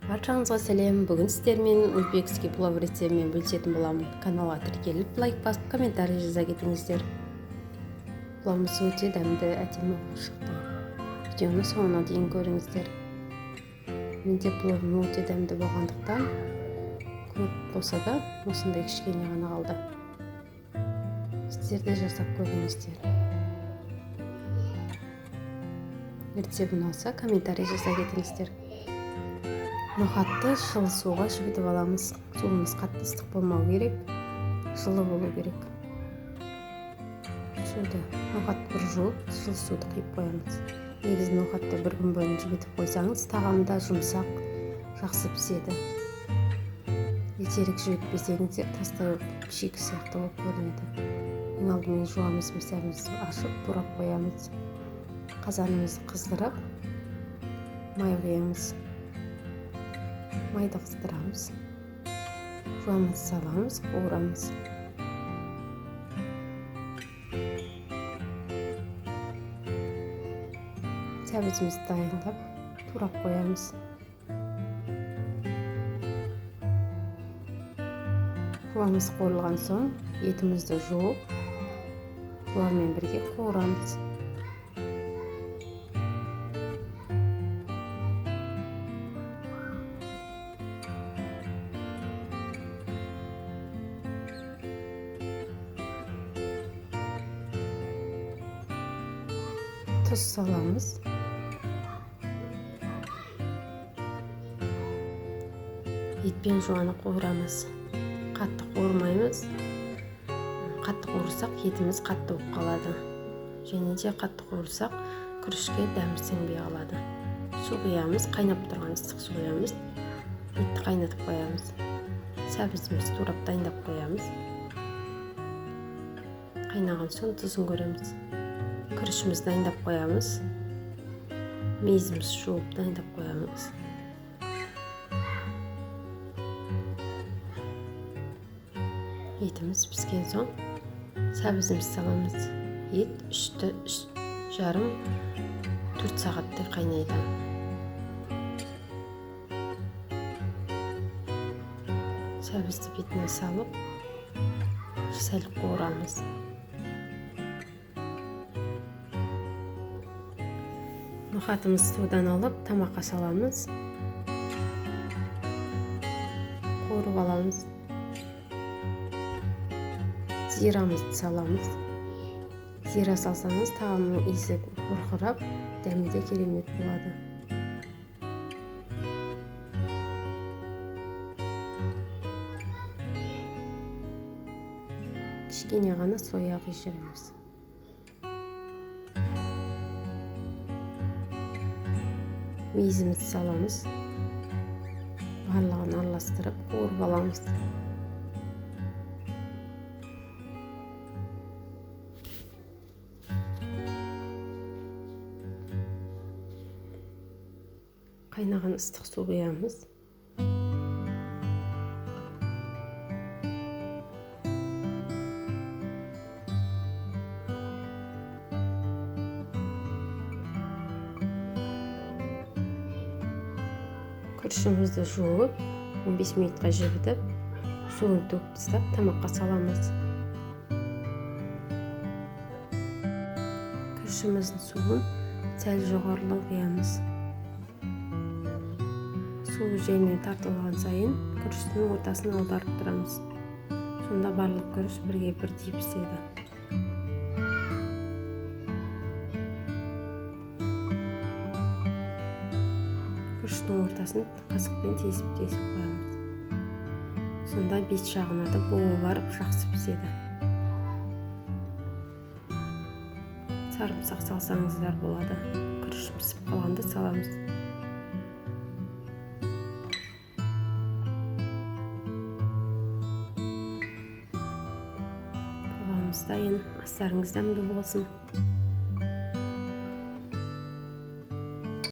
Баршаңызға сәлем. Бүгін сіздермен өзбекский плов рецептімен бөлісетін боламын. Каналға тіркеліп, лайк басып, комментарий жаза кетіңіздер. Пловымыз өте дәмді, әдемі шықты. Видеоны соңына дейін көріңіздер. Менде пловым өте дәмді болғандықтан, көп болса да осындай кішкене ғана қалды. Сіздер де жасап көріңіздер. Рецепт ұнаса, комментарий жаза кетіңіздер. Ноқатты жылы суға жібітіп аламыз. Суымыз қатты ыстық болмау керек, жылы болу керек. Суды ноқатты бір жуып, жылы суды құйып қоямыз. Негізі ноқатты бір күн бойы жібітіп қойсаңыз, тағамда жұмсақ, жақсы піседі. Ертерек жібітпесеңіздер, тастай шикі сияқты болып көрінеді. Ең алдымен жуамыз, мисамызды ашып, бұрап қоямыз. Қазанымызды қыздырып, май құямыз. Майды қыздырамыз. Жуамыз, саламыз, қуырамыз. Сәбізімізді дайындап, турап қоямыз. Жуамыз қуырылған соң, етімізді жуып, жуамен бірге қуырамыз. Тұз саламыз. Етпен жуаны қуырамыз. Қатты қуырмаймыз. Қатты қуырсақ, етіміз қатты болып қалады. Және де қатты қуырсақ, күрішке дәмі сіңбей қалады. Су құямыз, қайнап тұрған ыстық су құямыз. Етті қайнатып қоямыз. Сәбізімізді турап дайындап қоямыз. Қайнаған соң тұзын көреміз. Күрішімізді дайындап қоямыз. Мейізімізді жуып дайындап қоямыз. Етіміз піскен соң сәбізімізді саламыз. Ет 3-4 сағаттай қайнайды. Сәбізді бетіне салып, сәл қуырамыз. Ноқатымызды судан алып, тамаққа саламыз. Қуырып аламыз. Зирамызды саламыз. Зира салсаңыз, тағамның иісі бұрқырап, дәмі де керемет болады. Кішкене ғана соя қешіреміз. Мейізімізді саламыз. Барлығын араластырып, қуырып аламыз. Қайнаған ыстық су құямыз. Күрішімізді жуып, 15 минутқа жібітіп, суын төгіп тастап, тамаққа саламыз. Күрішіміздің суын сәл жоғарылау құямыз. Су жеңмен тартылған сайын күріштің ортасын аударып тұрамыз. Сонда барлық күріш бірге бірдей піседі. Күріштің ортасын қасықпен тесіп қоямыз. Сонда бет жағына да буы барып жақсы піседі. Сарымсақ салсаңыздар болады. Күріш пісіп қалғанда саламыз. Пловымыз дайын. Астарыңыз дәмді болсын.